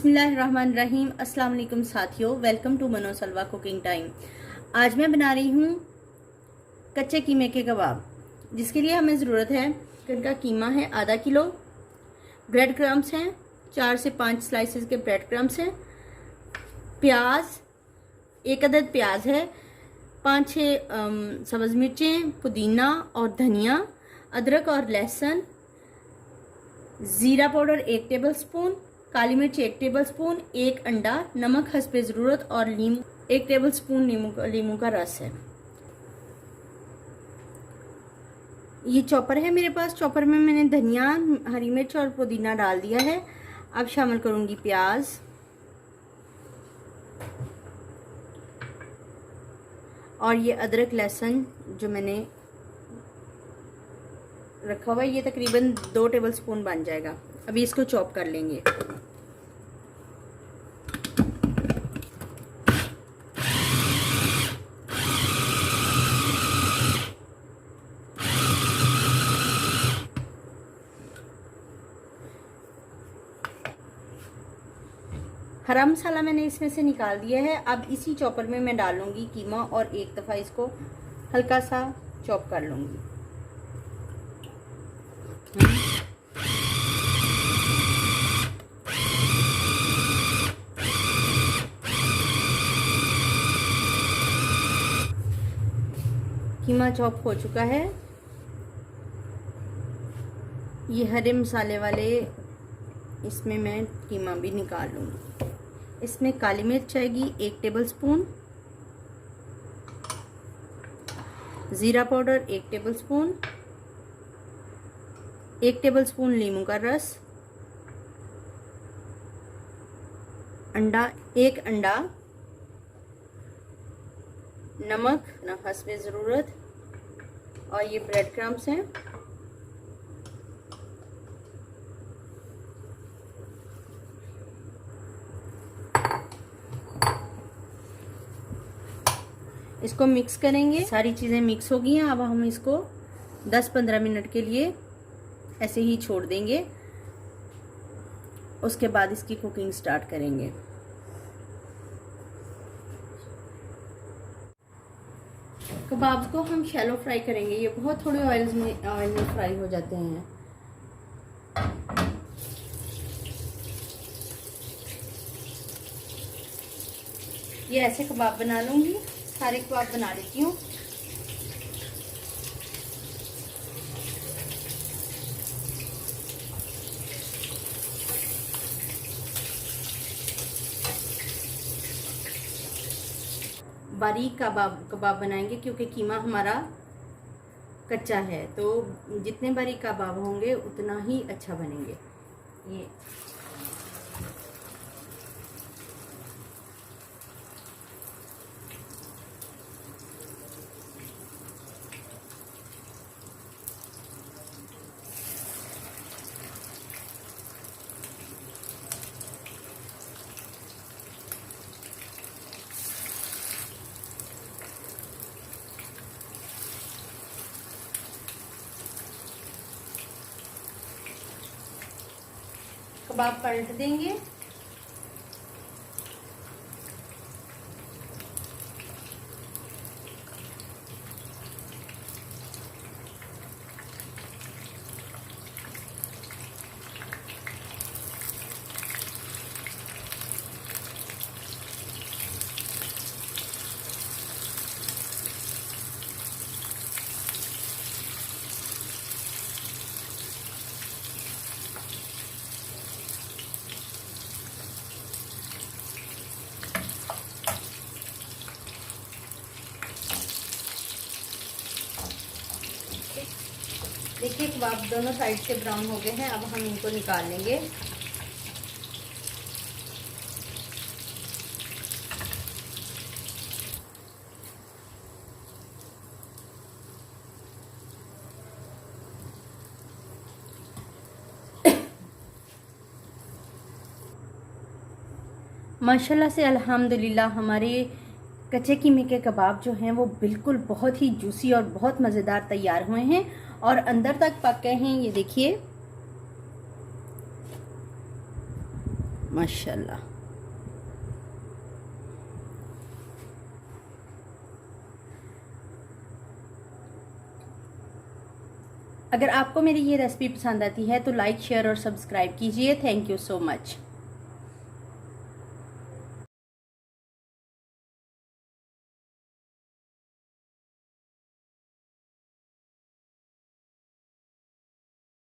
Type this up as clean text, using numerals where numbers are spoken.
बिस्मिल्लाहिर्रहमानिर्रहीम। अस्सलाम वालेकुम साथियों, वेलकम टू मनो सलवा कुकिंग टाइम। आज मैं बना रही हूँ कच्चे कीमे के कबाब, जिसके लिए हमें ज़रूरत है चिकन का कीमा है आधा किलो, ब्रेड क्रम्स हैं 4 से 5 स्लाइसेस के ब्रेड क्रम्स हैं, प्याज 1 अदद प्याज है, 5-6 सब्ज़ मिर्चें, पुदीना और धनिया, अदरक और लहसुन, ज़ीरा पाउडर 1 टेबल स्पून, काली मिर्च 1 टेबल स्पून, 1 अंडा, नमक हस्बे ज़रूरत और नींबू 1 टेबल स्पून नींबू का रस है। ये चॉपर है मेरे पास। चॉपर में मैंने धनिया, हरी मिर्च और पुदीना डाल दिया है। अब शामिल करूंगी प्याज और ये अदरक लहसुन जो मैंने रखा हुआ है, ये तकरीबन 2 टेबल स्पून बन जाएगा। अभी इसको चॉप कर लेंगे। हरा मसाला मैंने इसमें से निकाल दिया है। अब इसी चॉपर में मैं डाल लूँगी कीमा और एक दफ़ा इसको हल्का सा चॉप कर लूँगी। कीमा चॉप हो चुका है। ये हरे मसाले वाले इसमें मैं कीमा भी निकाल लूँगी। इसमें काली मिर्च आएगी 1 टेबल स्पून, ज़ीरा powder 1 table spoon, 1 table spoon नींबू का रस, एक अंडा, नमक ना हस्बे ज़रूरत, और ये ब्रेड क्रम्स हैं। इसको मिक्स करेंगे। सारी चीज़ें मिक्स हो गई हैं। अब हम इसको 10-15 मिनट के लिए ऐसे ही छोड़ देंगे। उसके बाद इसकी कुकिंग स्टार्ट करेंगे। कबाब्स को हम शैलो फ्राई करेंगे। ये बहुत थोड़े ऑयल में फ्राई हो जाते हैं। ये ऐसे कबाब बना लूंगी। सारे कबाब बना लेती हूँ। बारीक कबाब बनाएंगे क्योंकि कीमा हमारा कच्चा है, तो जितने बारीक कबाब होंगे उतना ही अच्छा बनेंगे। ये कबाब पलट देंगे। देखिए कबाब दोनों साइड से ब्राउन हो गए हैं। अब हम इनको निकाल लेंगे। माशाल्लाह से अल्हम्दुलिल्लाह हमारे कच्चे कीमे के कबाब जो हैं वो बिल्कुल बहुत ही जूसी और बहुत मज़ेदार तैयार हुए हैं और अंदर तक पक गए हैं। ये देखिए माशाल्लाह। अगर आपको मेरी ये रेसिपी पसंद आती है तो लाइक, शेयर और सब्सक्राइब कीजिए। Thank you so much.